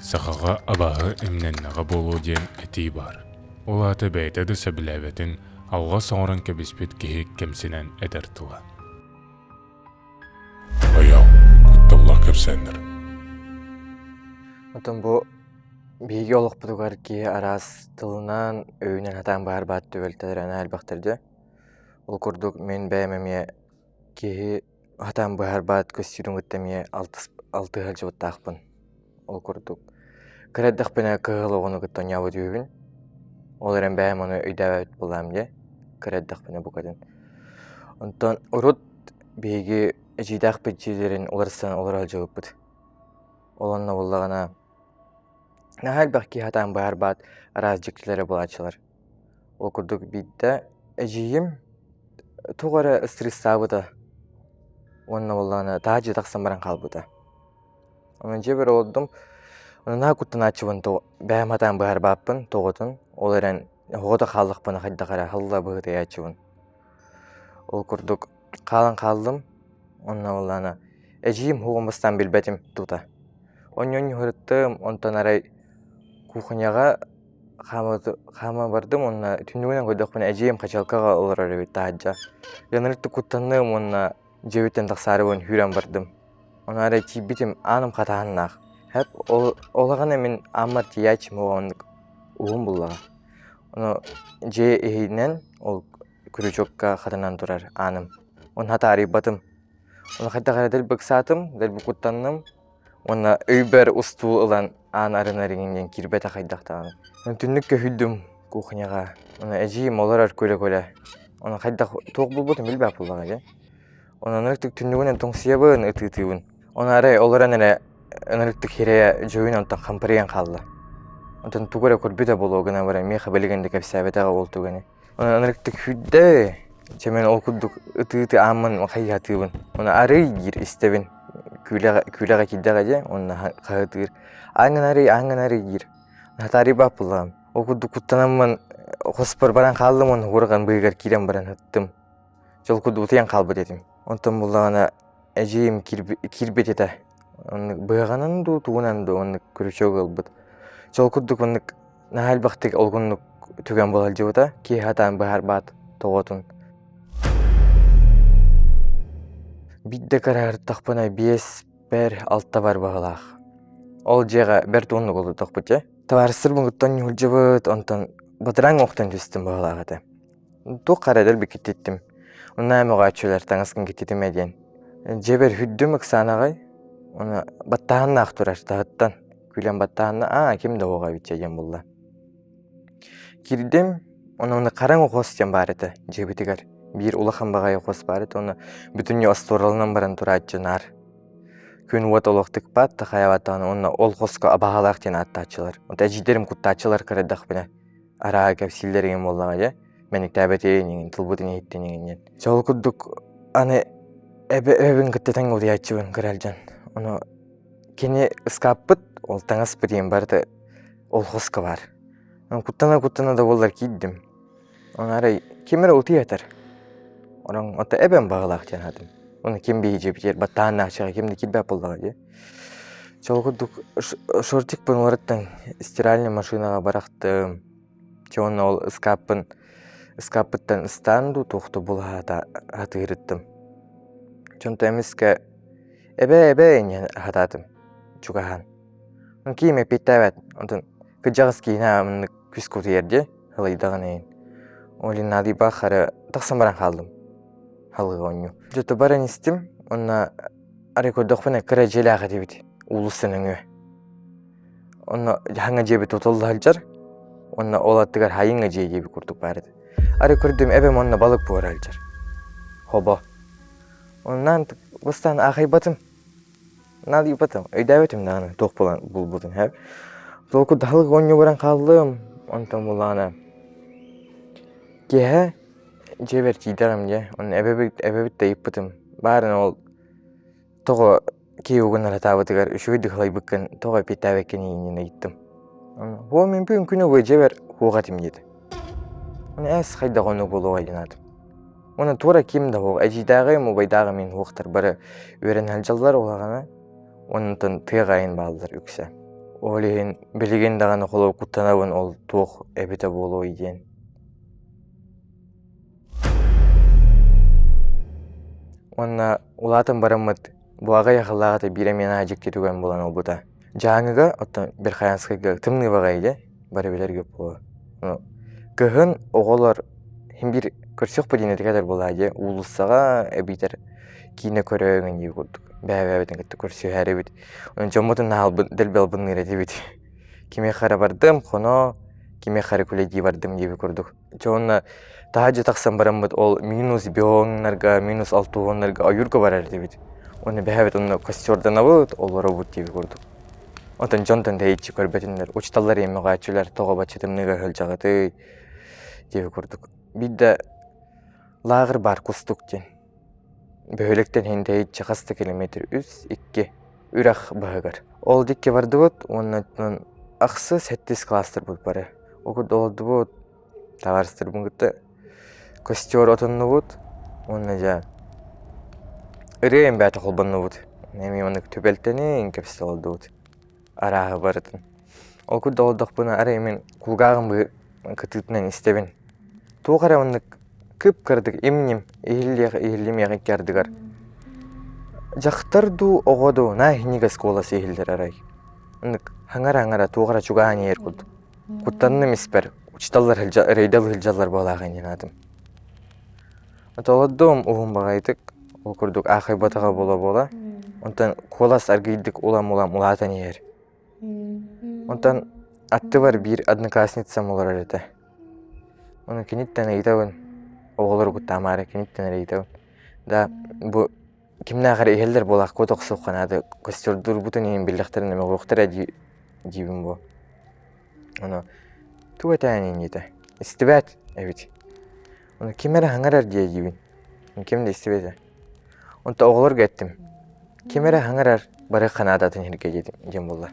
сахаға абағы имненнаға болу ден әтей бар. Ол аты бәйтеді сөбіләбетін алға соңырын кәбіспет кейік кемсінен әдіртіла. Аяу, құтталла кәпсәндір. Отын бұл бейге олық бұдығар ке арас тылынан өйінен атан бар батты өлтәдір әні әлбақтырды. Ол күрдік мен бәймәме кеге атан бар бат көстірін өттәме алты ғалжы өттақпын. Ол күрдік. Кіреддіқ біне кығылы оғыны күттен яуы дүйбін. Ол әрін бәйм оны өйдәвәт болам де. Кіреддіқ біне бұқадын. Онтан ұрыт бейге жидақ бәтчелерін оларыстан олар алжы өппід. Оланна болағына нәхәл бәқки атан бар бат араз жектілері болачылар. Ол күрдік бейді әжейім туғары стресса бұда. Онна болағына тағжы тақсан баран қалбыда. Онын жебір олдым. Онына күттін ачывын бәйім атан бар баппын тоғытын. Ол әрін оғыда қалдықпыны қайдақара халда бұғыды ячывын. Ол күрдік қалын қалдым. Онна болағына әжейім хуғымыстан білбәтім тұта. Онын хүріттім. Онтан арай кухняға қама бардым. Онна түндігінен көйдіқпін әжейім қачалқаға олар әрі тағжа. Янырыкты күттінім. Онна жебеттен тақсарыбын хүрен бардым. Оны арай тибетім аным қатағыннақ. Хәп олағана мен аммар тиячым оғандық уғым бұллаға. Оны же ейінен ол күріжокка қатынан тұрар аным. Оны хата арибатым. Оны қайдағара дәл бұқсатым, дәл бұқыттанным. Оны өйбәр ұстуыл ұлан ан арынарыңын кирбәті қайдақтағаны. Оны түннікке хүлдім кухняға. Оны әжейім олар көлі-көлі. Оны қайдақ тоқ бұлбұтым білбәп бұллаға. Оны нұрықтық түннігінен тоңсиябын ұты-ұтыбын. Оны арай оларан әрі нұрықтық херея жойын онтан қампыриян қалды. Онтан туғыра көрбеті болу ғына бара меха білігенді кәпсәбетаға ол туғаны. Оны нұрықтық хүдді жемен ол күддік ұты-ұты амын қайғатыбын. Оны ары гир істебін күліға кеддіға де, оны қағытығыр. Аңын ары гир. Хатари бап бұлағым. Ол күддік құттанамын қоспар баран қалдым, оны ғырған бұйғар керен баран ұттым. Жол күдді ұтыян қалбы дедім. Онтан бұлағына әжейім кирбет еді. Бұйғанын ду, туғынан ду, оны күрішеу қалбыд. Жол күддік оны нәхәл бақтық олғынны түген болал жауыда, кей хатан бұйғар бат тоғытын. Бидді қарағыр тақпына 5-1-6 бар бағылақ. Ол жеға бәр туғынны қолды тоқпыд, же? Таварсыр бұңғыттан нүл жабыд, онтан батыраң оқтан түстім бағылағыды. Туқ қарадыр бір кеттеттім. Онна әміға әтшөлер таңысқын кеттетім әден. Жебер хүддім ұқсанағай, оны баттағынна ақтырар тағыттан. Күйлен баттағынна, кемді оға бітчеген болды. Кирдім, оны қараң оқос ден бар еді, жебетігер. Bir улахан бағай оқос бар еді, оны бүтінне осторалынан баран тұра атчынар. Күн уат олықтық бат, тақаяваттағын, оны ол қосқа абағалақ ден атты атчылар. Онда әжидерім күтті атчылар қарадақ біне. Араға кәп силдерген болдаға же. Менік тәбәтейінен, тұлбұтын еттенен. Жол күрдік, аны әбін күттетен ұлды айтшыбын кірәлжан. Оны кені ұскаппыт, ол таңас бірден барды, ол қосқа бар. Күттана да болдар кейддім. Оны арай, кемері ұлты етір. Оның ота әбін бағылақ ден адым. Оны кем бейі жебетер, баттағын ақшыға кемді келбәп болдыға де. Жол күрдік, шортик бұн орыттан стиральный машинаға барақтым. Оны ол ұскаппыттан ұстанду тоқты бұл хаты ғырыттым. Чонто әміске әбә енен хататым, чуғахан. Он кейме петтәвәт, онтын күджағыз кейіне амынны күз көті ерде, ғылайдағын әйін. Олин нады бақары тақсан баран қалдым, халығы оңю. Жоты баран істім, онна ары көрдіқпіне кірі желі ағы дебет, ұлысын өңі. Онна жаңа жебет отолды алжар, онна олаттығар хайыңа жей жебі көрдік барды. Ары көрдім әбім онна балық бұғыр алжар. Хоба. Ondan bustan ağaybatım. Nadi batım. Öydəbətim dağını toq bulan bulbudun hep. Toqu dalıq onyu baran qaldım. Ondan bulana. Gehe ceber tidaram je. Onun ebebit de yıpbatım. Barın ol toqu key uğunlara tabatıgar. Üşüydü qalay bıkkın. Toqa petaveken yiyinine gittim. Ho men bugün günü boyu ceber hoğatım dedi. Onu әс қайда қону болуға жинадым. Оны тура кемді оғы, әжейдағы мұбайдағы мен оқтар бары өрен әлжалдар олағана, онытын тыйғайын балдар үксі. олиһин билигин даганы холо куттанабын ол туох эбите болуу иден. Онна улатын бараммыт буага яхаллагата биремена ажык кетуген болан олбута. Жаңыга оттон бир хаянскайга тымны багайде бары билер көп болу. Кыһын оголор химбир көрсөк подинетикадер болааде улуссага эбитер кине көрөөгөн дии курдук. Бәбәбетен кытты көрсө хэребит. Онун жоммотун наал делбел бынныр этибит. Киме хара бардым, хоно киме хара күледи бардым диби курдук. Жонна таажы таксан бараммыт ол минус бионнарга, минус алтуоннарга аюрга барар дебит. Оны бәбәбет онна костёрдан абыт, олоро бут диби курдук. Онтон жонтон дейчи көрбетинлер, учталлар эми гачулар тога бачытымныга хылжагаты диби курдук. Бидде лагыр бар кустук ден. Бөөлектен хендейчи касты километр үс, 2 үрах багар. Ол дикке барды бут, оннан аксы 7 кластер бут бары. Окуд олду бут, таварстыр бунгутта костер отонну бут, онна жа ырыйын бәті қолбанну бут. Эми оны төбелтени кепсте олду бут. Арағы бардын. Окуд олдық бұна арай мен кулгағын бы кытытынан истебин. Туғара онны кып кырдык имним ихиллемеге кярдыгар. Жактарду огоду на хинига сколасы ихилдер арай. Оннык хаңара туғара чугаан ер кулду. Куттанны миспер, учталлар рейдал хилжаллар болаган янадым. Отолоддум уғын бағайдык, ол күрдік ақай батаға бола. Онтан колас аргийдік улам улатан ер. Онтан атты бар бір одноклассницам олар әреті. Оны кенеттен әйтауын, оғылыр күттамары кенеттен әйтауын. Да, бұ кімна ағар ehелдер болақ көтіқ соққанады, көстірдір бұтын ең білдіқтерін әмі қоқтыра дейбін бұ. Оны туғатайын еті. Истібәт, әбет. Оны кемері хаңарар дейбін. Кемді истібәті. Онта оғылыр кәттім. Кемері хаңарар бары қанадатын ерге дем болар.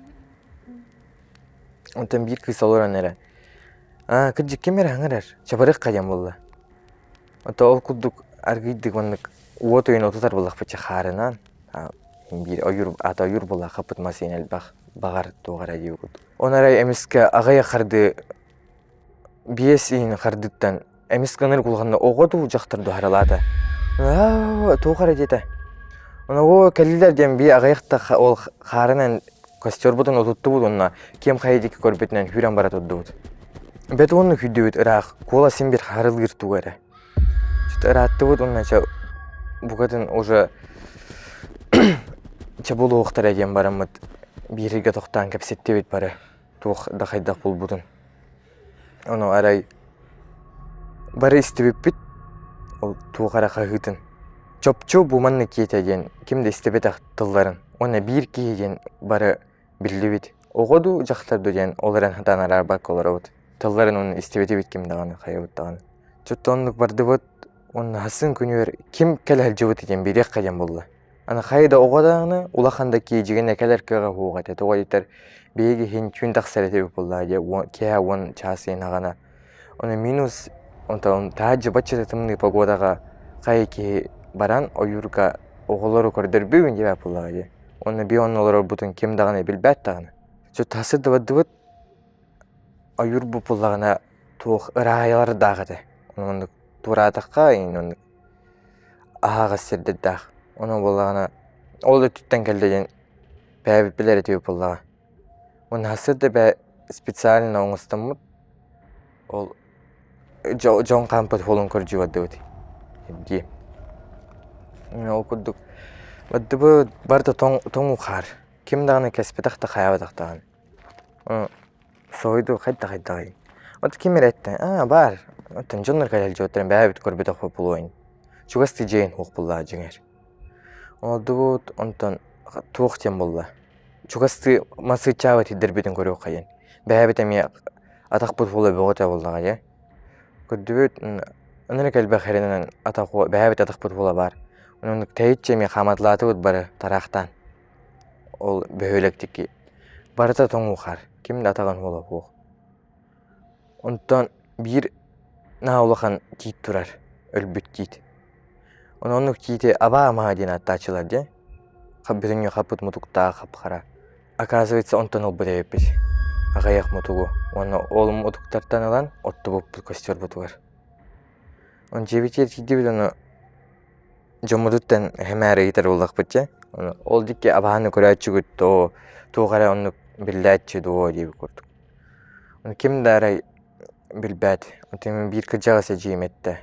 Онтан бір кыз олар анары. Күджік кемері хаңарар, чабарық қадем болар. Онта ол күддік аргийдік онық уот ойын отутар болақ бәтчі қарынан. Bir ata oyur bola kapıt masinel bağır doğara diyor. Onlara emiske ağaya kardı biyesin kardıttan emiskanır kulağında oğudu jaktırdı haralada. Doğara dedi. Ona o kelliler diyen bir ağayakta ol karınan kostör budun otuttu bud onna kem kaydik korbetinden hüran barat oddu. Bet onu hüddüt Irak kola simbir harıl girtu gara. İşte Irak'ta bud onna bu kadın уже Чабулу оқтар әден барамыд береге тоқтан кәпсетте бет бары тоқ дақайдақ бұл бұдын. Оны арай бары істебеп бет, ол тоқара қағытын. Чопчу бұманны кет әден, кемді істебет ақтылларын. Оны бір кейден бары білді бет. Оғоду жақтарды ден оларын хатан арар бақ олар өт. Тылларын оны істебеті бет кемді ғаны қая өттіған. Чоттонлық барды бет, оны хасын күнер кем кәл әлжі бет еден берек қаден болды. Ана хайда оғадағыны улаханда кейжіген әкелер кіға хуғат әті оғадетер бейгі хен күн тақсар әтебі болды әде кея он часын ағана. Оны минус таажы бачыты тымны погодаға қай ке баран ойырға оғылары көрдір бүйін деп болды әде. Оны бей онылары бұтын кем дағаны білбәт дағаны. Жо тасы дывады ойыр бұл болағына туық ұрағайлары дағыды. Оны турадаққа ең ағаға серді дағы. Onun bolağına ol da tütten geldiğin bäbit biler etip bollağa. Onun hasır da bä spesialna oňustamyt. Ol John Campbell folun körjü waddy öti. Di. Ol kudduk. Waddy bu barda toňu har. Kim dagny kespedak da haýabadak dagan. Soýdu haýda. Ot kim eretdi? Bar. Otan jonlar galyjy oturan bäbit körbedak boluň. Çugasty jeýin hok bollağa jeňer. Oldu bud, ondan tuğuk tem bolla. Çugasty masy çabat hiderbeden görüp kaýan. Bäbit emi ataq bud bola bogota bollaga ya. Ködübet onlara kelbe herenen ataq bäbit ataq bud bola bar. Onun täýitçe emi hamatlaty bud bar taraqtan. Ol böhelektiki barata toňu har. Kimde atagan bola bu. Ondan bir naulahan kit turar. Ölbüt kit. Onun kiti aba mahadina taçılar diye. Kapıtın kapıt mutukta kapkara. оказывается, онтон олбут эбиппит. Агаяк мутугу. Оны олум утуктартан алан, отты боппут костер бутугар. Он жебитер тидибит оны жомудуттан хэмээрэ итер уллакпыт же. Ол дикке абааны көрәчүгүт то тугара оны билләтчү дуо дип курдук. Ким дарай билбәт. Отемен бир кыжагасы жиметте.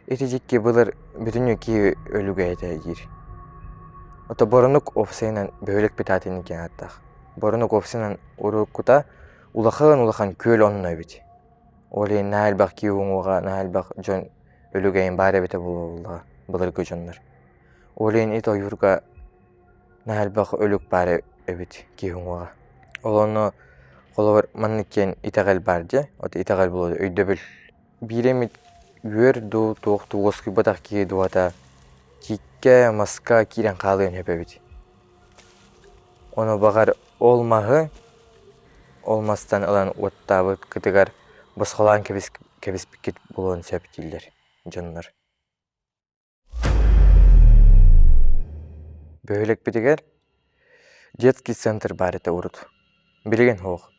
Эти дикке былыр бүтүнү ки өлүгө эте жир. Ото боронук офсайнан бөлөк битатын экен аттак. Боронук офсайнан урукута улахан көл онно бит. Оле наалбак киуңуга наалбак жон өлүгөйн баары бите болуулга былыр көжөннөр. Олен ит ойурга наалбак өлүк баары эбит киуңуга. Олону колор манныкен итагал бар же. Ото итагал болду өйдөбүл. Биремит үөр ду токту оскуй батак ки дуата кикке маска кирен калыын хепебит. Оны багар олмагы олмастан алан оттабыт кытыгар баскалан кебиспикет болон септилдер жоннор. Бөлек битигер детский центр бар эте урут. Билген хог.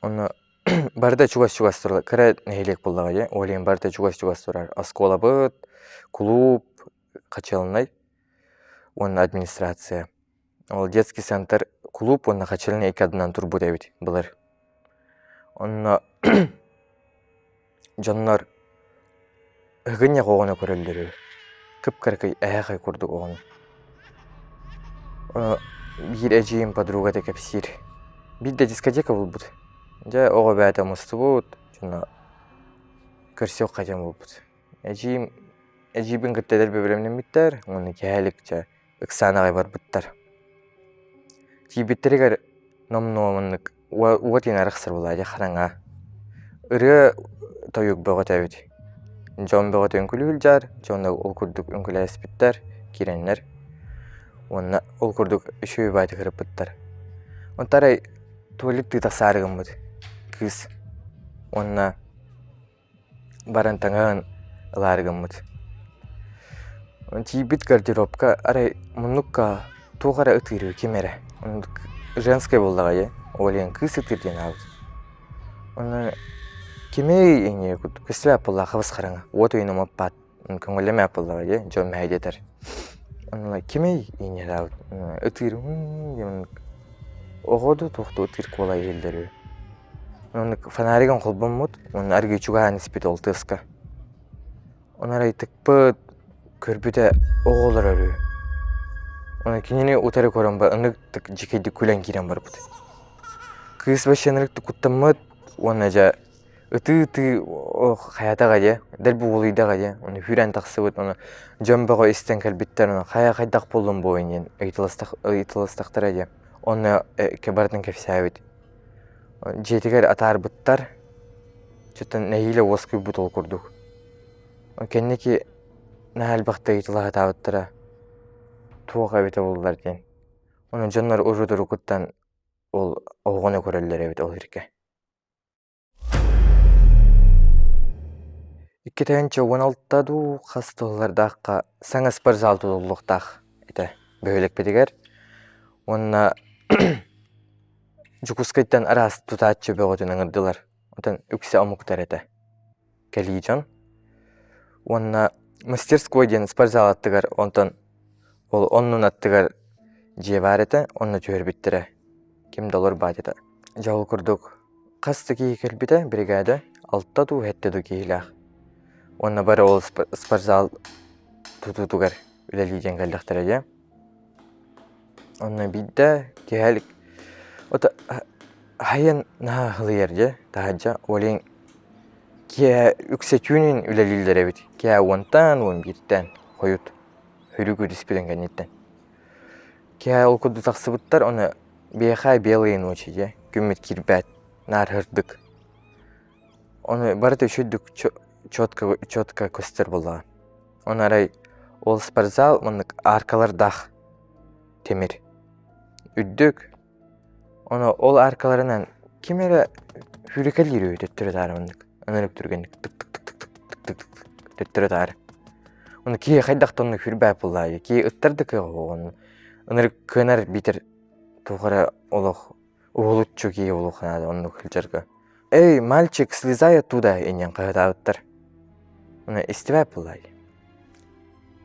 Оны барда чугас турла кара нелек болдага же. Олен барда чугас турар. Аскола быт, клуб качалнай. Он администрация. Ол детский центр клуб онна качалны эки адынан турбу дебит былыр. Онна жоннор ыгыня когону көрөлдөрү. Кыпкыркый аякай курдук огону. Бир эжим подруга текепсир. Бидде дискотека болбут. Же ого бәті мұстыбут, жона көрсек қажам болбут. Эжибин кыттедер бебелемнен биттер, оны кәлік жа ыксанағай бар бұттар. Тибиттерегер ном-номынлык уатин арықсыр болады қараңа. Үрі тойук бөғат әбет. Жон бөғат өнкілі жар, жонда ол күрдік өнкілі әспіттер, керенлер. Онна ол күрдік үшөй байды кіріп бұттар. Онтарай туалетті тасарығын бұд. Кыз. Онна баран таңағын ыларығын бұд. Тибит гардеробка арай мұннукка туғара ұтыры кемері. Женская болдыға е. Олен кыз ұтырден ауд. Оны кемей еңе күд. Көсілі апылға қабыз қараңа. От ойыным аппат. Көңіліме апылға е. Жон мәйдетер. Оны кемей еңе ауд. Ұтыры. Оғоду тоқты ұтыр кола елдері. Оны фонариган қолбын мұд. Оны арғы чуға әніспет ол тысқа. Оны арай тікпіт көрбіде оғылыр өрі. Оны кенені ұтары көрін ба, ұнықтық жекейді көлен керен бар бұд. Кыз башын ұнықтық құттым мұд, оны жа ұты-ұты қаятаға де, дәл бұл олыйдаға де, оны хүрен тақсы бұд, оны жамбаға істен кәлбеттер, оны қайдақ болын бойынен ұйтылыстақтыра де. Оны кебардың кәпсі әбет. Жетігер атар бұттар, чөттен нәйілі осқы бұт ол күрдік. Кәннеке нәхәл бақты ұйтылаға табыттыра туға әбеті болдылар ден. Оны жонлар ұры-дұры күттен ол оғыны көрелер әбет ол ерке. 2016-ду қастығылардаққа саңа спортзал тұдылықтақ еті бөлік бедігер. Онына Жукускайттан арас тұтатшы бөғытын аңырдылар. Онтан үксе амуктар еті. Кәлі жон. Онына мастерской ден спортзал аттығар, онтан ол оннын аттығар же бар еті, онны түйір біттірі. Кем долар бат еті. Жауыл күрдік. Қасты кейі кәлбіті бригада 6-ду 7-ду кейіліғ. Онна бары ол спортзал тұтутығар үләлейден кәлдіқтірі де. Онна бидді кейәлік. Ота хайын наға ғылыер де, тағаджа, олен кея үксе түйінін үләлейлдер әбет. Кея 10-тан, 11-тен қойыт, хүрігі диспеден кәнеттен. Кея ол күдді тақсы бұттар, оны бейқа белыйын очи де, күммет кирбәт, нар хырдық. Оны барыты үшөйдік чотка көстер болыға. Оны арай ол спортзал, мұндық аркалар дақ темір. Үддік. Оны ол аркаларынан кемері хүрекел еру төттірі тары мұндық. Анырып түргендік тік-тік-тік-тік-тік-тік төттірі тары. Оны кей қайдақты оны хүрбәп болайы, кей ұттарды кеға оғын. Анырып көнар бітір тугара олох уолуччу кии улуханада онну кылжарга. Эй, мальчик, слезай оттуда, инен кагытабыттар. Уна истебай булай.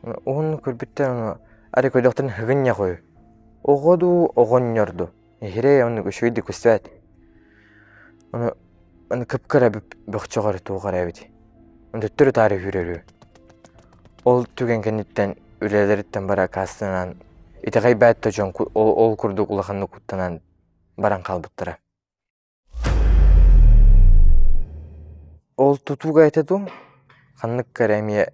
Уну көрбүттер уну ари көйдөктөн хыгыння кой. Огоду огоннорду. Хире уну көшөйдү көстөбөт. Уну кыпкара бөкчөгөр тугара бит. Уну төттөрү тарих хүрөрү. Ол түген кенеттен үлелерден бара кастынан итегай бәтті жон ол курдук улаханны куттанан баран калбыттыра. Ол тутуга айтаду ханнык карамия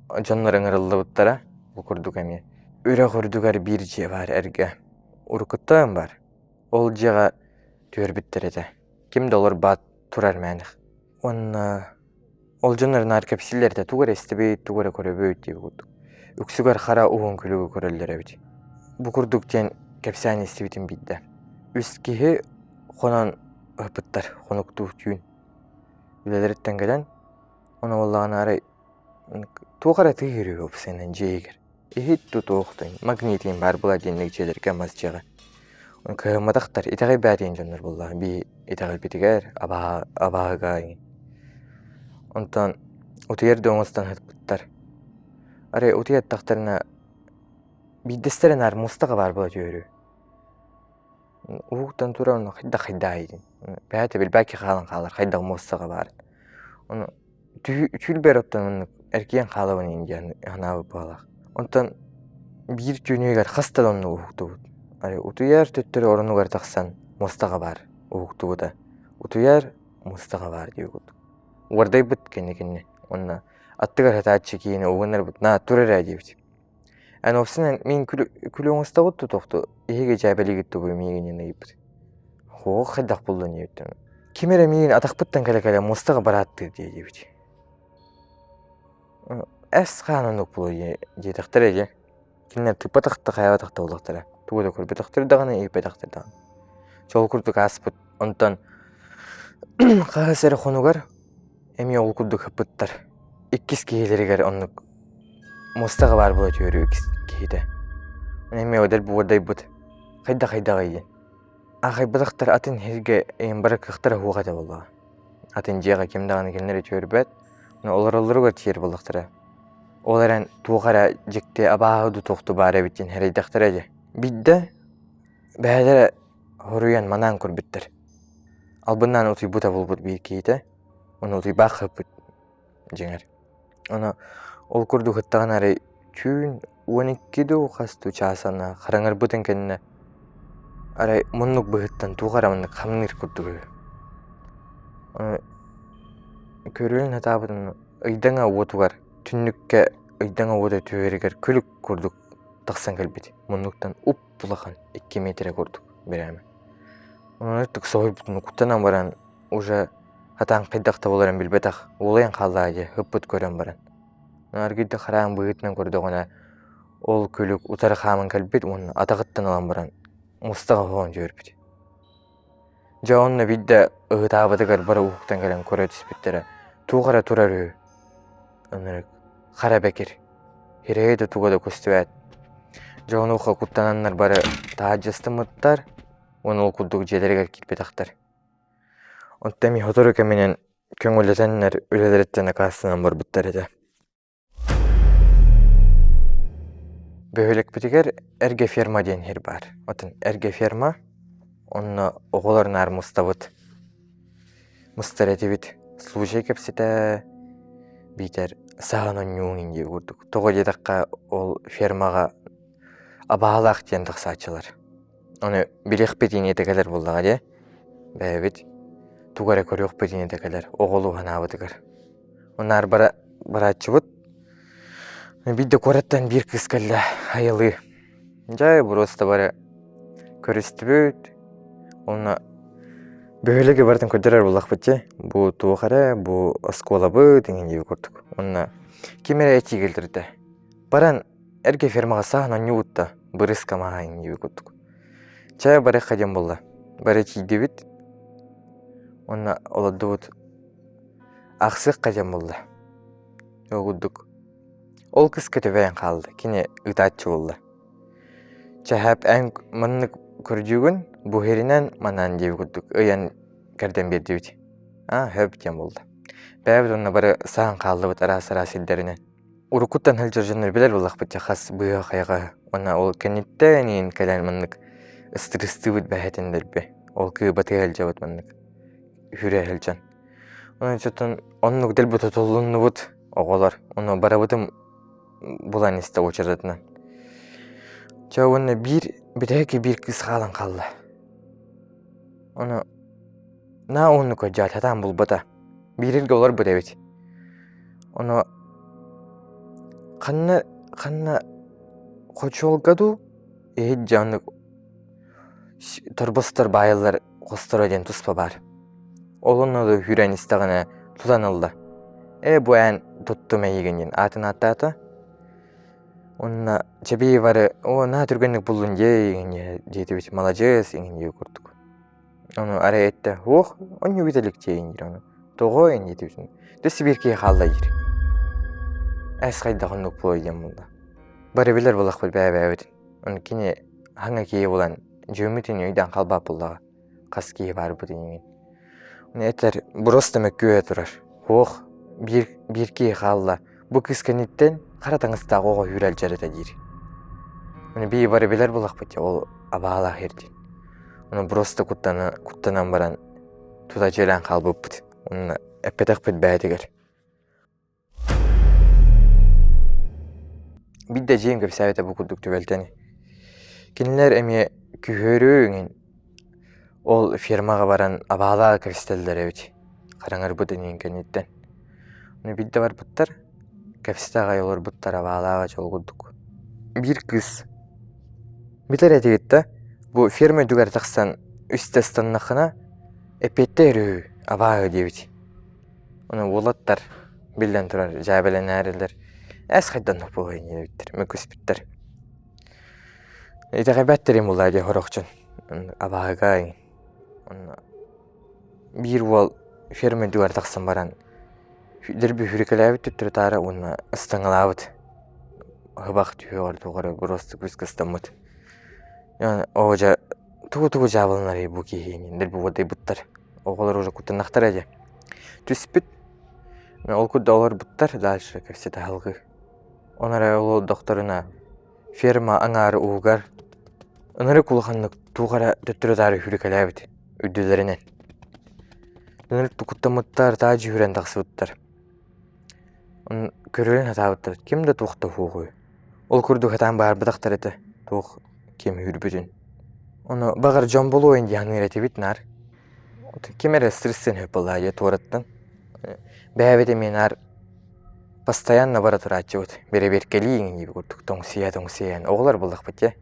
жоннорың ырылдыбыттара ол курдук эми. Үрө курдугар бир же бар эрге. Уркуттан бар. Ол жега төрбүттер эте. Ким доллар бат турар мәних. Ол жоннорун аркепсилерде тугар эстебей тугара көрөбөйт деп курдук. Үксүгөр хара угун күлүгү көрөлдөр эбит. Бу курдуктен кепсани эстебитин бидде. Үскихи хонон ыпыттар, хонуктуу түйүн. Үлелерден келен, оны оллаган арай тугара тыгыры опсенен жейгер. Ихит тутуктун магнитин бар була денлик желерге мазжага. Он кымадактар итагай бәрин жоннор булла. Би итагал битигер абага. Онтан утуерде оңостан хытпыттар. Аре утует тактарына биддестерен ар мустага бар була жөрү. Угуктан тура оны хайда айдын. Бәте билбәки халан калар хайда мустага бар. Оны түл бероттан эркен халабын индиян анабы балак. Онтан бир түнүгөр хастадан угукту. Аре утуяр төттөрү орунугар таксан мустага бар угуктууда. Утуяр мустага бар дегут. Уардай бит кенекенне. Онна аттыгар хатачы кийини угунар бит на турара дебит. Аны опсынан мен күлөңүстө готту токту. Эге жайбелигитту бу мегенен айып. Хо хадак болду небит. Кимере мен атакпыттан кале мустага баратты дебит. Эс ханындык болу жетактар эже. Кинер тыпатакта каябатакта болуктара. Тугуда көрбөтактыр даганы ийпетактыр даганы. Жол курдук аспыт. Онтан кагасары хонугар эми ол курдук хыпыттар. Иккис кейлеригер онну мустага бар болот өрү иккис кейде. Эми одел буурдай бут. Кайда гайден. Агай бадактар атын херге бара кыктара хугада болду. Атын жега кимдаганы келнере төрбөт. Олар тиер болуктара. Оларан тугара жекте абааду токту бара битин херейдактар эже. Бидде бәдер хоруян манан көрбүттер. Албынан утуй бута болбут бийкейде. Оны утуй бакып жеңер. Оны ол курду хыттаган ары чүн 12 касту часана караңар бутен кенне. Ары муннук быттан тугарамын камныр курдугу. Көрүлөн атабын ыйдаңа отугар түннүккө ыйдаңа ода төөригер күлүк курдук таксан келбит. Муннуктан уп булахан 2 метр курдук береме. Онтук сойбутун куттанан баран уже хатан кайдакта боларын билбетак. Улаян калдааje хыппыт көрөн баран. Аргыйда хараң быытынан көрдөгөнө ол күлүк утары хамын келбит. Оны атагыттан алан баран мустага хоон жөрбүт. Жаонна бидде ыытабыдыгар бара уктан келен көрө түспүттөрө. Тугара турары. Онрак хара бекер. Хирейде тугада көстөбөт. Жаонуха куттананнар бары таажыстымыттар. Оны ол курдук желерге китпетактар. Онтами хоторука менен көңүлөтөннөр үлелерден кастынан барбыттар эде. Бөөлөк битигер эрге ферма ден хер бар. Отун эрге ферма онна оголорун ар мустабыт. Мустаретибит служай кепсите битер сагынан нюңин деп көрдүк. Того жедакка ол фермага абаалак ден таксачылар. Оны билек бетин этекелер болдуга же. Бэбит тугара көрөк бетин этекелер оголу ханабыдыгар. Онар барачыбыт. Бидде кораттан бир кыз келди айылы. Жай просто бара көрүстүбүт. Оны бөөлөгө бардын көдөрөр булакпыт же. Бу тугара, бу осколабы деген деп көрдүк. Оны кимере эти келдирди. Баран эрге фермага сагынан нюутта бырыска маайын деп көрдүк. Чай бара кадем болду. Бара чийдибит. Оны олодубут аксык кадем болду. Огудук. Ол кыз көтөбөйөн калды. Кине ытаатчы болду. Чахап әң мыннык көрдүгүн буһеринен манан деп курдук. Ыян кәрден берди бит. Хөп тем болду. Бәбит онна бары саан калдыбыт арас илдеринен. Урукуттан хылжыржыныр билер буллахпыт жахас быа кайга. Она ол кенниттен калан маннык ыстырыстыбыт бәһетиндер бе. Ол кыбаты хылжабыт маннык. Хүрэ хылжан. Оны чотон оннук дел бут толлуннубут оголор. Оны барабытым булан исте очаратынан. Чауынна битеки бир кыз калан калды. Оны оны көжат хатан булбата. Бирилге олар бу дебит. Оны канна кочолгаду жанны торбостор байылар костор ден туспа бар. Олонны хүрен истагына туланылды. Бу ан тутту мейгенин атын аттата. Онна чеби бары на түргөнлүк булдун же деди бит молодец иңин көрдүк. Оны ара этте. Он бителик чейин оны. Того деди бит. Дөсүбирке калда жир. Эс кайдагынлык плойдем булда. Бары билер булак бәбәбит. Оны кине ханга кие булан жөмүтүн үйдөн калбап булдага. Каски бар бу деген. Оны этер просто мөккө турар. Бирке калда. Бу кысканиттен каратаңызтагы ого хүрел жарата жир. Оны би бары билер булак бит. Ол абала херди. Оны просто куттанан баран туда желен калбыппыт. Оны эппетекпит бәдигер. Бидде жейм көп сәбете бу курдук түбелтени. Кинилер эме күхөрүңүн ол фермага баран абаала кепстелдер эбит. Караңар бу денен кенеттен. Оны бидде бар буттар кепстага олор буттар абаалага жолгудук. Бир кыз билер этигитте бу ферма дугар таксан үстестаннахына эпеттерүү абаа дебит. Оны болаттар билден турар жабелен әрелер. Әс қайдан болайын дебиттер, мүкіс біттер. Итеғай бәттерім болай де хорокчун. Абаага бир ол ферма дугар таксан баран. Дерби хүрекеләбит түттүр тары оны ыстаңылабыт. Хыбақ түйе бар туғары бұросты күскістамыт. Оғажа тугу жабылынар бу кейінен. Дерби одай бұттар. Оғалар уже кутынақтар әде. Түспіт. Ол күдді олар бұттар дальше кәпсеті халғы. Онара олу докторына ферма аңары уғар. Онары кулғанлық туғара түттірі дары хүрекеләбіт. Үдділерінен. Онары тұқыттамыттар тажы хүрен тақсы бұттар. Көрілен хатабыттар. Кемді туқты хуғой? Ол күрді хатан бар бұдақтар еті. Туқ кем хүрбүдін. Оны бағар жон болу ойын яңыр еті бітнар. Кемері стресстен хөпілді ае туараттан. Бәбеде мен ар постоянно бара турачы вот. Беребер келиң gibi көрдүк. Тоңсия. Оғлар болдық бит, я.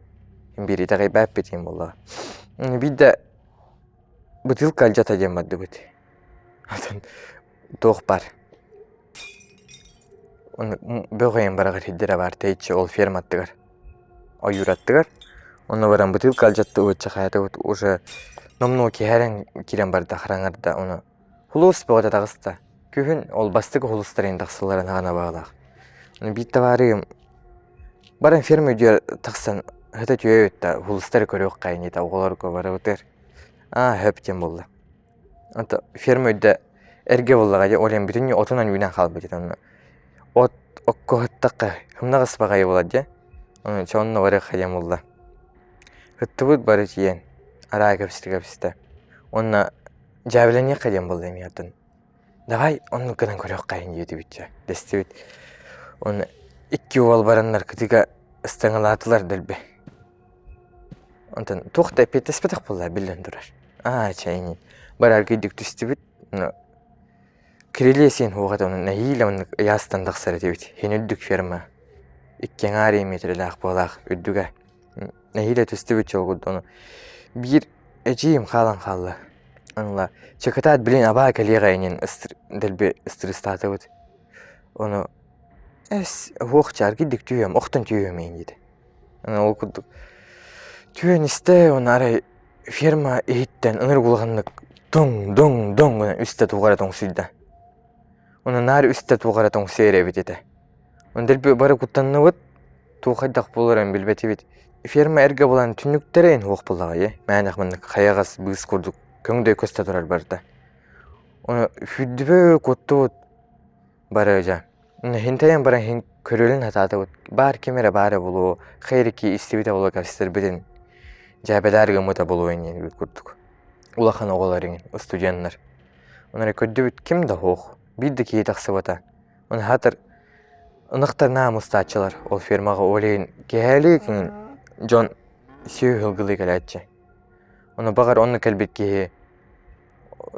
Бери тагай бәп бетем болдық. Бидде бутылка алжата дем бадды бит. Атын тоқ бар. Оны бөгейін барағыр хиддері бар. Тейчі ол ферматтығыр. Ойыраттығыр. Оны баран бутылка алжатты өтчі қаяты өт. Уже номну кехәрен кирен барды қараңарда. Оны хулус бөғада тағыста. Күхін ол бастығы хулустарын тақсыларын ағана бағалақ. Битті барығым. Баран ферма өдер тақсан ғыта түйе өтті. Хулустары көрі өққайын еді. Оғылар көбары өтер. Хөптен болды. Ферма өдді әрге болдыға. Олен бүтінне отынан үйнен қалып өтеді. От оққығыттаққа хымнағыс бағайы болады. Чоғынны бары қадем болды. Ғытты бұд бары тиен. Ара көпсті. Онна жабілене қадем болды еме атын. Давай, onu kadar körük kayın diyordu bütçe. Destek. Onu iki oval baranlar kıtıga ıstanılatılar delbe. Ondan toxta petes petek bullar bilden durar. Çayını. Barar gidik düştü bit. Kiriliyesin hoğat onun nehiyle onu yastan dağsar edebit. Henüldük ferma. İkken ağrı metrelağ bolağ üddüge. Nehiyle düştü bit çoğuldu onu. Bir eciyim kalan kallı. Anla. Çakatat bilin abaa kaliyagayının delbe ıstırıstatı bit. Onu hoğçar gidik tüyüm. Oqtan tüyümeyin dedi. Onu okuduk. Tüyen iste onu aray ferma ehitten ınır kulağınlık dong üstte tuğara tongsuyda. Onu nar üstte tuğara tongsuyere bitete. Onu delbe barı kuttanını bit туухайдах болорын билбетибит. Ферма эрге болан түннүктерейин хуок буллага, Мән ахманнык хаягас быыс курдук көңдөй көстө турар барда. Оны хүддүбө коттубут баража. Хинтаян баран хин көрөлүн хатаатыбыт. Бар кемере бары болуу, хайрики истибите болуу капситер битин. Жабеларга мыта болуу энен курдук. Улахан оголарың, студенттер. Онара көддөбүт ким да хуок. Бидди кии таксыбата. Он хатыр ынықтар намыстачылар ол фермаға олейін кәлі Джон сүйі хылгылы кәләтчі. Оны бағар оны кәлбет кеге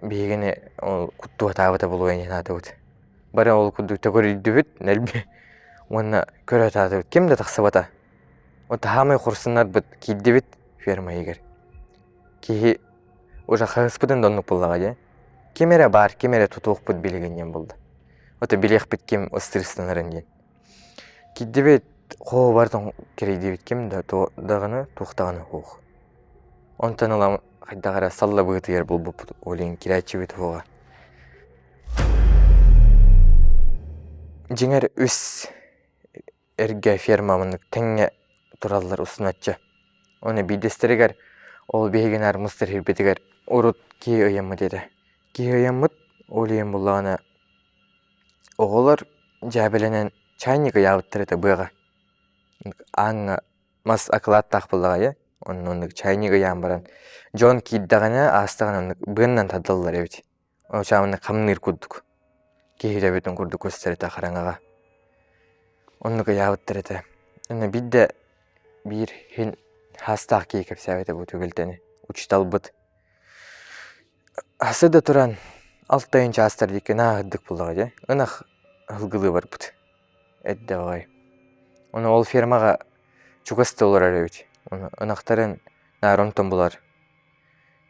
бейгені құттуға табыта болу әнен атыбыт. Бара ол құттуқта көрілді нәлбе. Оны көрі атабыт. Кем де тақсыбата? Оны тағамай құрсынлар бұд кейді бет ферма егер. Кеге ұжа қағыспыдың донлық болуға. Кемері бар, кемері тұтуық бұд білігенен болды. Ота билек бит кем ыстырыстанарын ден. Кейді бет қоғы бардың керейді бет кем дағыны тоқтағаны қоғы. Онтан олам қайдағара салла бұғыты ер бұл бұп олейін керәтші бет қоға. Жеңер үс әрге фермамының тәңе тұралар ұсынатшы. Оны бейдестерігер ол бейген армыстыр хербетігер ұрыт кей өйемі деді. Кей өйемі олейін бұлағына оғылар жәбіленен чайника яғыттырыты бұға. Аңы мас ақылат тақ бұлаға, оның чайника яғын баран. Джон кейддағына астығын бұғыннан тадылылар әбет. Ол шамыны қамныр күрдік. Кейді әбетін күрдік көстіріті қараңаға. Оның яғыттырыты. Бидді бір хен хастақ кей кәпсі әбеті бұл түгілдені. Учтал бұд. Асыда тұран алтайынча астар деке нағыддық бұлаға. Үнақ хылгылы бар бұд. Әдді оғай. Оны ол фермаға чугасты олар әрәбет. Үнақтарын нарынтын бұлар.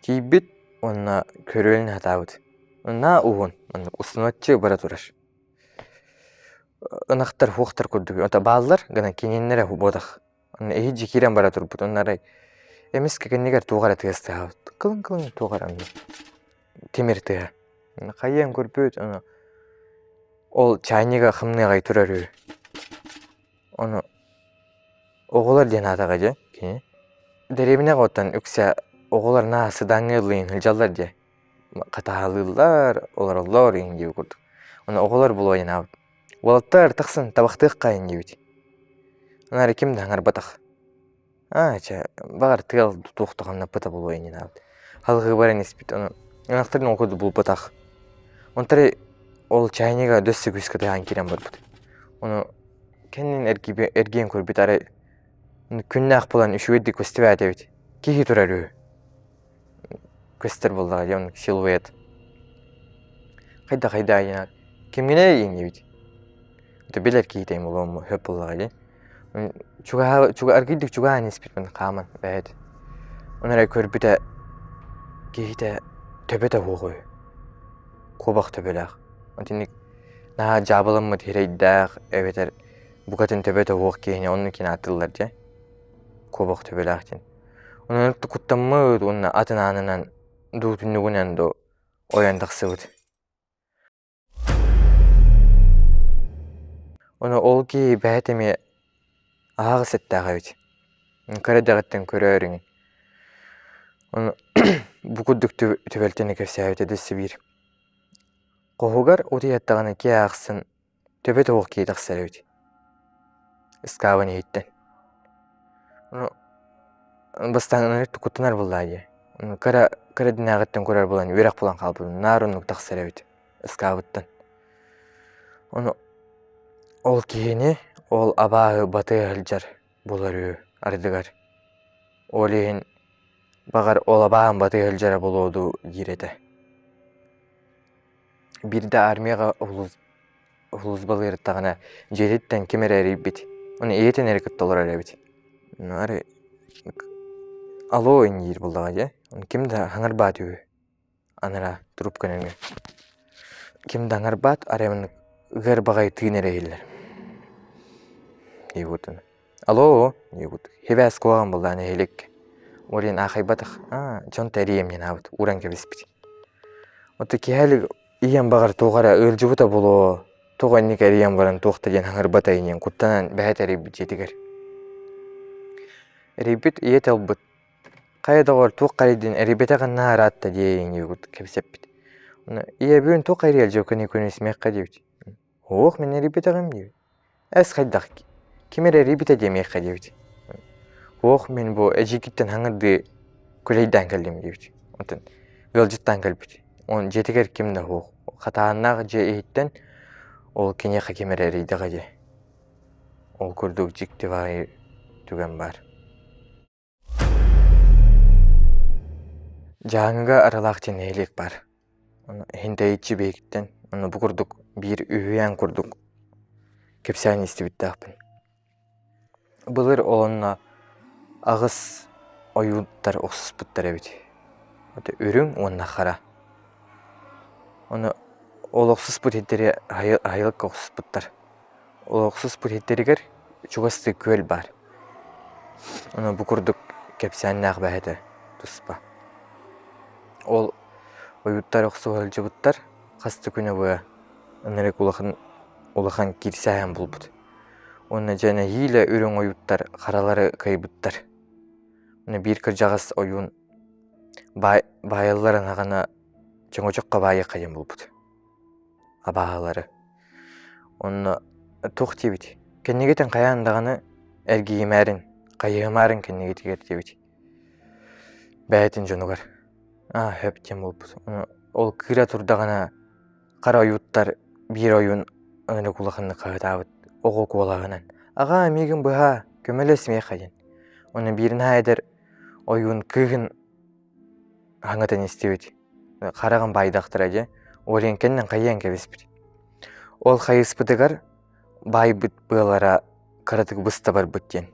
Кейбіт онына көрөлін хатабыд. Онына уғын. Ұсынатчы бара тұрар. Үнақтар хуқтар көрдік. Ота балылар ғана кененлері бодақ. Әйі жекерен бара тұр бұд. Онлары әмес кәкеннегер туғара тығысты хабыд. Қылын туғара. Темір тыға. Қайын көрбөд. Ол чайнига қымныға тұрар өй. Оны оғылар ден атаға же. Дәребіне қоттан үксе оғылар нағысы даңғылыйын хылжалар же. Қатағалылар, олар ең жеу көрдік. Оны оғылар бұл ойын абыд. Олаттар тақсын табақтық қайын жеуді. Онары кемді аңар батақ. Бағар тығал туқтығанна пыта бұл ойын абыд. Халғы баран еспет. Онақтардың оқыды бұл батақ. Онтары ол чайнига дөссі көскіді ан керен бар бұд. Оны кәнен әрген көрбет ары күнні ақ болан үшуедді көстіве әдебет. Кейі тұрар өй. Көстер болдыға жауын силуэт. Қайда айына кемгене ең ебет. Белер кейтейм олуым хөп болдыға. Чуға аргейдік чуға ан еспет бұны қаман бәйді. Онара көрбеті кейті төбеті оғой. Қобақ төбелі ақ. Онтенік наға жабылымы терейдәқ әветер бұқатын төбеті оқ кейіне оның кен атылылар же. Қобақ төбелі ақтен. Оның ұқты құттамы оның атын анынан дұғытынығынан да ояндақсы өт. Оны ол кей бәйтеме ағы сәттіға өт. Қарадағыттен көрі өріңін. Оны бұқыдық төбелтені көпсе әуті дөсі бір. Қоғығар оты аттағаны ке ақсын төбет оғы кей тақсар өт. Искаваны еттен. Бастаңын өтті құттынар болдайды. Қарадын ағыттен көрер болан өрақ болан қалбылын нарынлық тақсар өт. Искавыттан. Ол кейіне ол абағы баты ғылжар болар өй ардығар. Олейін бағар ол абағын баты ғылжара болуды ереті. Бірді армияға ұлыз балы ерттағына желеттен кемер әрі бет. Оны етін әрекетті олар әрі бет. Ары алу ойын ер болдыға же. Кемді аңыр бат өй. Аныра тұрып көніңе. Кемді аңыр бат аремін ғыр бағай түйін әрі елдер. Егутын. Алло, егут. Хебәс қоған болды аны елек. Олен ақай батық. Жон тәриемнен абыд. Уран кебеспет. Оты кәлі иен бағар тоғара өлжібіта болу. Тоғанник әріен баран тоқты ден аңыр батайынен құттанан бәйт әрі жетігер. Рибит иет албыт. Кайдагор тук кайдин рибете ганна аратта дейин югут кепсеппит. Ие бүгүн тук кайрел жокуни күнүсмек кадебит. Ох, мен рибете гам дейбит. Эс хайдак. Кимере рибете демек кадебит. Ох, мен бу эжикиттен хаңырды күлейден келдим дейбит. Отын ылжыттан келбит. Он жетигер кимде ох. Хатааннак же эйттен ол кенеха кимере ридага же. Ол көрдүк жикти бай түген бар. Жаңыга аралактын элек бар. Хинтейчи бейкиттен, оны бу курдук бир үйен курдук. Кепсән истибиттакпын. Былыр олонна агыс оюнтар оксуспуттар эбит. Үрүң онна кара. Оны ол оксуспут хеттери айылык оксуспуттар. Ол оксуспут хеттеригер чугасты көл бар. Оны бу курдук кепсәннак бәһәте туспа. Ол оюттар оксугал жыбыттар касты күнө буя ынырык улахан кирсәһән булбут. Оны жана хиле үрүң оюттар каралары кайбыттар. Оны бир кыржагас оюн байылларын агана чоңочокка байы кайын булбут. Абагалары. Оны тук тибит. Кеннегетен каяндаганы эргиймәрин, кайымарын кеннегетигер тибит. Бәйтин жонугар. Хөп тем булбут. Ол кыра турдагана кара оюттар бир оюн ынырык улаханны кагытабыт. Ого кулаганан. Ага, мегин быха көмөлөсмей кайын. Оны бирин хайдер оюн кыгын хаңатын истебит. Караган байдактыра же. Олен кеннен кайын кебеспит. Ол хайыспытыгар байбыт былара каратык быста бар бүттен.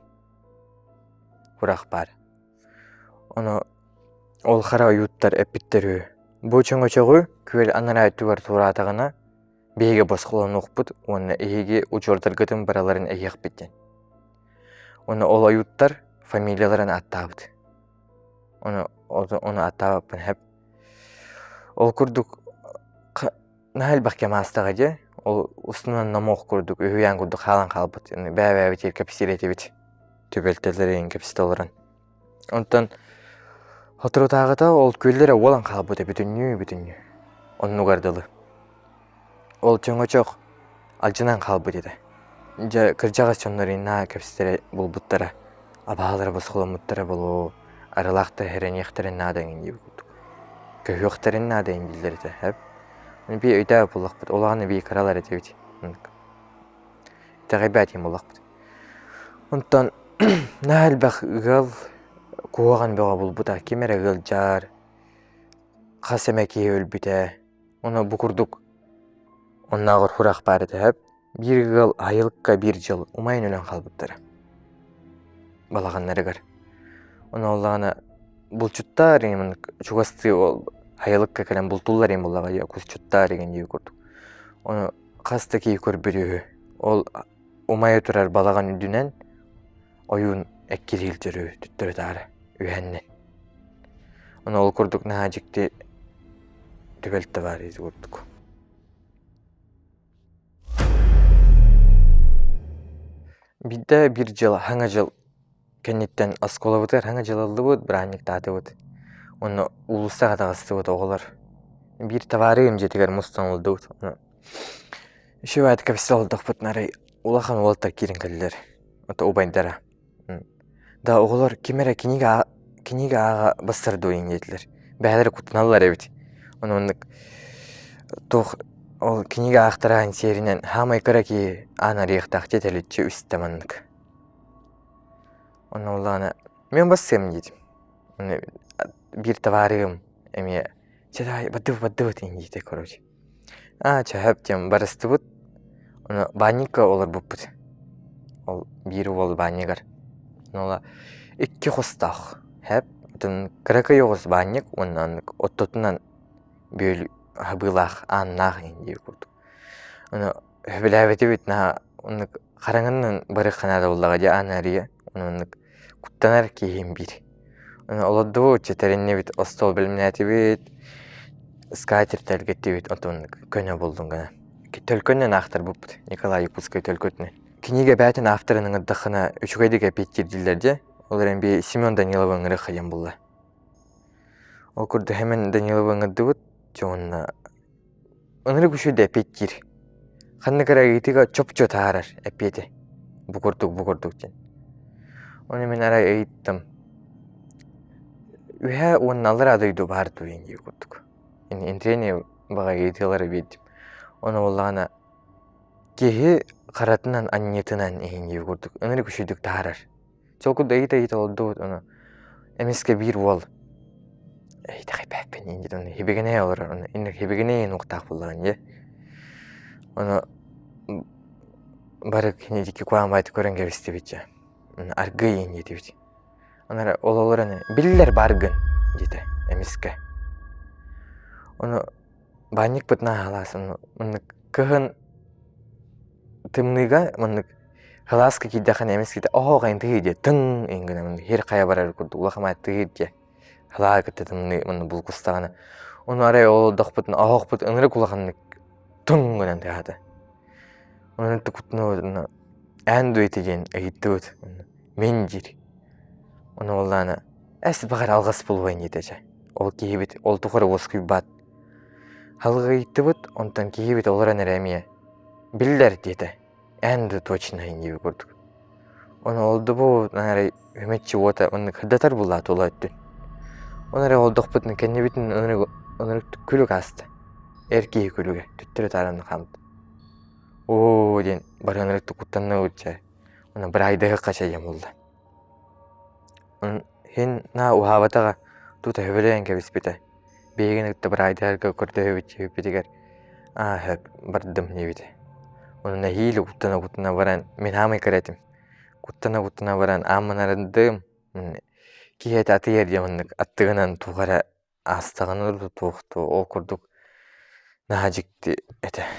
Урак бар. Оны ол кара оюттар эппиттерүү. Бу чоңочогу күөл анара түгөр туратагына беге баскылан окпут, оны эге учурдыргытын бараларын эйек биттен. Оны ол оюттар фамилияларын аттабыт. Оны аттабыппын хеп. Ол курдук нахал баккема астага же, ол устунан намок курдук, үйен курдук халан калбыт. Бәбәбі тер капсилети бит. Төбелтелерин капситоларын. Онтан Hatırotağıda ol köllere olan kalbıda bütünlüğü. Onu gardалы. Ol çoğu alcınan kalbı dedi. Kırcağız çonları na kapsitere bulbuttara. Abahalara basılamıttara bulu. Aralakta heren yekterin nadan indi bulduk. Köhüyekterin nadan indilleri de hep. Bir öyle bullak bud. Olağını bir karalar edebit. Tağibatiyim bullak bud. Ondan nahal bak gal Kuğan beğa bulbuda kimere gılcar, kasemeki ölbüde, onu bukurduk. Onnağır hurak barıdı hep, bir gıl ayılıkka bir jıl umayın ölen kalbıttara. Balağanları gar. Onu Allah'ına bulçuttar emin, çuğastı ol ayılıkka kalen bultullar emin bullağa ya, kusçuttar egen diye kurduk. Onu kastaki körbülüğü, ol umaya turar balağan üdünen, oyun ekkilil jürü tüttürü darı. Ühenne. Onu ol kurduk nahacikti tübelte var izi kurduk. Bidde bir jıl, hanga jıl kennetten askola bıdır, hanga jıl aldı bud, brannik tadı bud. Onu ulusta kadağıstı bud oğular. Bir tavarıyım jetiger mustan oldu bud. Şu vayet kapsil aldık bud naray, ulağan oltar kirin kalliler. Ota ubayndara. Da oğular kimere kiniga ağa bastırdı oyun dediler. Bәлері kutunalılar evet. Onu ol kiniga ağıtırağın serinen hamay kara ki ana reyқтақ детелетче üstemanlık. Onu Allah'ına men basayım dedim. Onu bir tavarığım emiye çaday badı deyince koruyucu. Çahap dem barastı bud. Onu bannika olur bu bud. Ol biri ol bannikar. Nola iki hostaq hep kıraka yoğuz bannik ondan ototundan böyle habılaq annaq indi kurdu. Onu bilaveti bitna onu karangının barıqana da ollağa ja anariya onu kuttanar kiyim bir. Onu oladu çeterenne bit ostol bilmnati bit skater telgetti bit otun köne buldun gana. Ki tölkönnen axtar bu Nikolay Yakutskoy tölkötne. Kiniga bәтін авторының ыддақына үчігайдыға петтерділерде, Олар би Семен Данилов ыңыры қайын бұлла. Ол күрді hemen Данилов ыңырды бұд, жоғынна ыңыры күшуді әпеттер. Қанны қара етіға чоп-чо тағарар әпеті. Бұқырдық ден. Оны мен арай әйттім. Үхә оның алыр адойду барды өйінге көрдік. Энтрене баға етілері бедім. Оны олағына кеге қаратынан аннетынан өйінге көрдік. Ыңыры күшудің тағарар. Чолкуды әйт олды бұд, оны әмеске бір ол. Әйті қайпәппен ендеді, оны хебегіне олар, оны хебегіне ең ұқтақ болған, е. Оны бары кенедекі қуан байты көрін кәбісті бетчі. Арғы ендеді бет. Онара ол олараны білілер барғын, деді әмеске. Оны банник бұтына қаласын, оны кығын тымныға, оны Халаска киддахан эмес киде оогайн тыйде тың энгене мен хер кая барар курду улахама тыйде халаа кеттемни мен бул кустагана onu araya o daqpıtın ağıqpıt ınırı kulağanlık tın gınan teyada onu tıkutunu ән дуетеген әйітті өт мен жер оны оланы әсі бағар алғас болуайын етежі ол кейбет ол тұқыры осқы бат халғы әйітті өт онтан кейбет олар әнәрәмия білдер деді әнді точно еңгебі көрдік оны олды бұл нәрі үметші ота оны қырдатар бұл аты ола өтті оны ол дұқпытын кәне бетін ынырықты күлік асты әркей күлігі түттірі тарамды қамды о ден бар ынырықты құттанна өтші оны бір айдағы қашайым олды хен на ухабатаға тута хөбелеген кәбіспеті бейген үтті бір айдарға көрді өтші өпетігер бардым не беті оны нәхейлі құттана баран мен хамай кәретім құттана баран амынарындым кейет аты ердеміндік аттығынан туғара астығын ұрды туқты ол күрдік нәжікті әті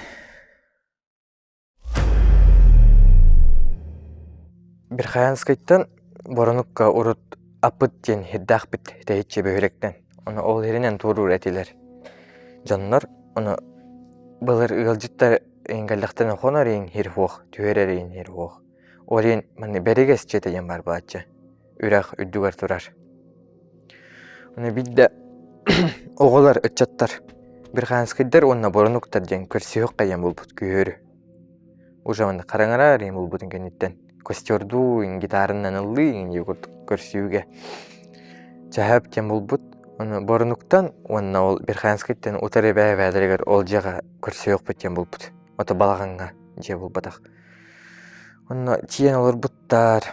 бір қаянскайттан бұрыныққа ұрыт апыт ден хеддақ біт тәйітші бөйректен оны ол ерінен тұрыр әтелер жанлар оны бұлыр ұғылжыттар эңгаллахтан хонор ең херхуох түөрер ең херхуох ол ең маны берегес жетеген бар балачы үрақ үддігер тұрар оны бидді оғылар үтчаттар бір қанскайдар онна бұрынуктар ден көрсеуік қайын болбут күйөрі ұжаманды қараңарар ең болбутын кенеттен костюрду ең гитарынан ыллы ең көрсеуге жахап ден болбут оны бұрынуктан онна ол бір қанскайттан утары бәдірегер ол жаға көрсеуік бөтен болбут Ота балағанға же бұл батақ. Оны тиен олар бұттар.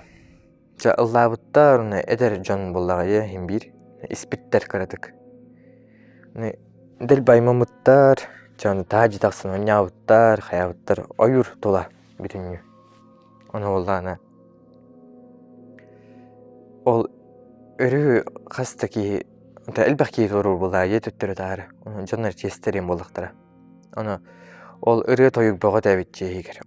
Жа ылла бұттар, оны әдер жон болаға ем бір. Испиттер қарадық. Дәл байма бұттар. Жа оны тағжи тақсын оня бұттар, қая бұттар. Ойыр тола бүтінгі. Оны олағына. Ол өрі қасты ки, әлбәқ кейт орыр болаға ет өттірі тағыры. Оны жонлар тестерен болақтыра. Оны ол ыры тойук бөғі дәбетчі егер.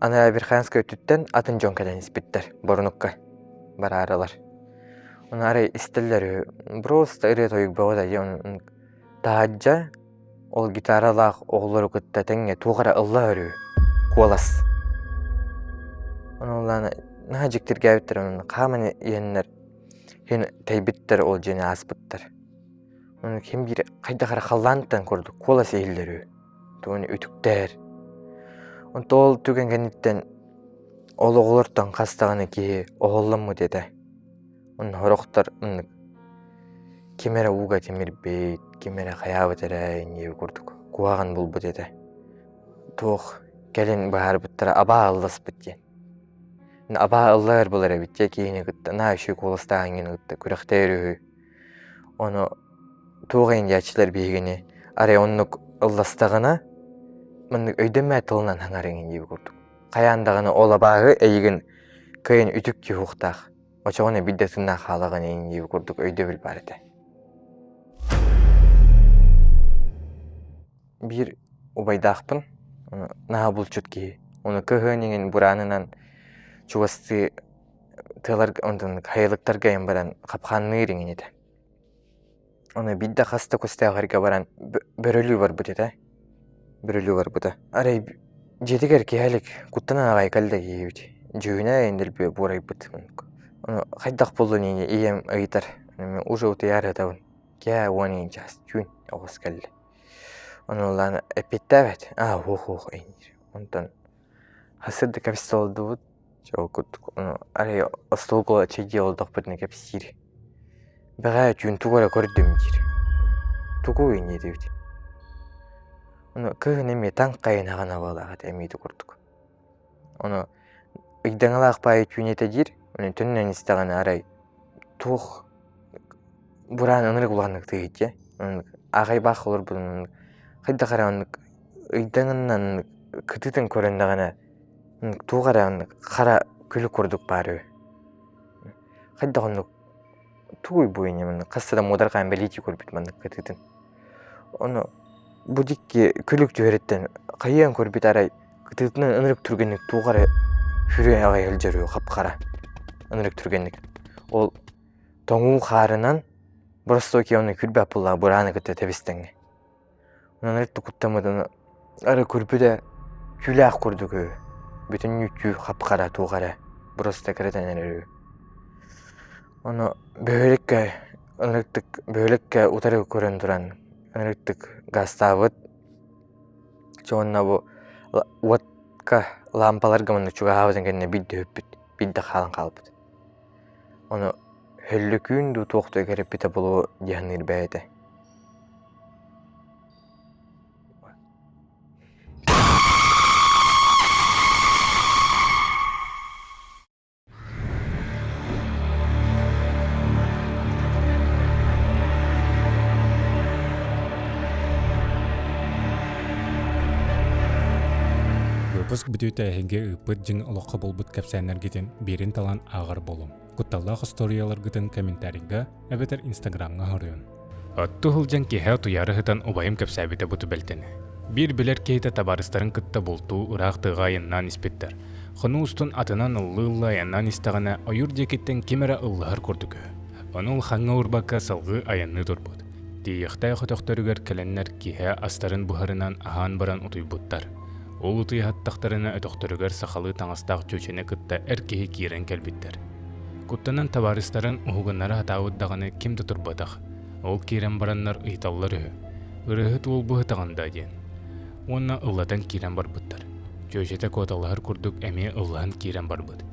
Ана бір қанска өттіттен атын жон кәден іспеттер, бұрыныққа бар аралар. Оны арай істілдер просто ыры тойук бөғі дәбетчі. Тағаджа ол гитаралақ оғылар күтті тәңе туғара ылла өрі куалас. Оны оланы наға жіктер гәбеттер, қамын енлер, хен тәйбеттер ол жені аспыттар. Оны кем бір қайда қара қаллантан көрді куалас ейлері. Оны үтіктер. Онты ол түген кәнеттен ол оғылыртан қастағаны ке оғылым мұ деді. Оны хорықтар кемері уға темір бейт, кемері қаябы тәрәйін ебі көрдік. Куағын бұл бұ деді. Тоқ кәлін бағар бұттара аба аллас біткен. Аба аллар болар әбітте кейіне күтті. На үші қолыстағын ені күтті. Күріқтері. Оны тоғайын дячылар бейгені. Арай онық ылластағына Мындық өйдемә тылынан хаңарыңын ебі көрдік. Қаяндағыны ола бағы әйігін көйін үтік ке хуқтақ. Очағыны биддетіна қалағын әйін ебі көрдік өйде біл бар еді. Бір убайдақпын, наға бұл чүтке. Оны көйінен бұранынан чуғасты тылар қайылықтарға ең баран қапқанны еріңін еді. Оны бидді қасты көсті ағарға баран бөрілі бар бұд еді. Бүрілі бар бұда. Арай жетігер кеялік құттынан ағай кәлді кейбіт. Жүйіне енділ бөрай бұд. Ону хайдах болду не ием ыйтар. Мен уже утяр этабын. Кя уанин час чүн огус келли. Ону лан эпиттавет. Ох эйнир. Онтон хасырды капистолду бут. Жокут. Ону ари остолго чеги олдох бутны капсир. Бага чүн тугара көрдүм жир. Тугу эйни дебит. Ону кыгын эме таң кайнагана балага эмиди курдук. Ону ыйдаңалаак бай чүнете жир. Ону түннен истеген арай тух буран ынырык булганнык тыйт. Агай бак олор бунун хайда караган ыйдаңынан кытытын көрөндөгөнө тугара кара күлүк курдук бары. Хайда гондук тугуй буйне мен кассада модар кан беличи көрбүт мен кытытын. Ону будикки күлүк жөрөттен кайын көрбүт арай кытытын ынырык түргөнүк тугара хүрө агай өлжөрү капкара ынырык түргөнүк. Ол тоңуу харынан просто киону күлбөп була бураны кытта тебистеңе. Ынырыкты куттамадан ары көрбүдө күлөк курдук. Бүтүн үчү капкара тугара просто кретенер. Ону бөлөккө ынырыктык бөлөккө утары көрөн туран ынырыктык гастабыт. Чонна бу ватка лампаларга мына чугаабын кенне бидде өппүт. Бидде халан калбыт. Ону хөллүкүн ду токту кереп бите болу жаныр бәйде. Выпуск бүтүтэ хенге ыппыт жың олоққа болбут кәпсәнергетен берин талан ағар болум. Кутталлах историяларгытын комментарийга эбетер инстаграмга хорыйын. Отту хылжан кеһэ туярыһытан убайым кәпсәбите буту бәлтені. Бир билер кейте табарыстарын кытта болту ыраах тыға яннан испиттер. Хону устун атынан ыллы яннан истағана ойур декеттен кемера ыллыхар көрдүкö. Онул хаңга урбакка салгы аянны турбут. Тиехтай хотоқтарыгар кәләннәр кеһэ астарын бухарынан ахан баран утуйбуттар. Ол утый хаттақтарына өтөқтөрүгөр сахалы таңастақ чөчене кытта эркеһи киирен кэлбиттер. Куттанан табарыстарын уһугуннары хатаабыттаганы ким турбатах. Ол киирен бараннар ыйталлары. Ырыһыт ол буһытаганда диэн. Уонна ыллатан киирен барбыттар. Чөчете коталлар курдук эми ыллаан киирен барбыт.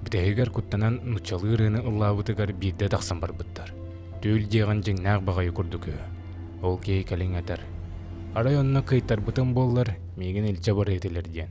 Битэһигер куттанан нучалы ырыны ыллаабытыгар биирде тахсан барбыттар. Түүл диэган жиңнаах багайы курдук. Ол кей калиңатар. Арай онна кыйттар бытын боллар, меген илче бар етелер диэн.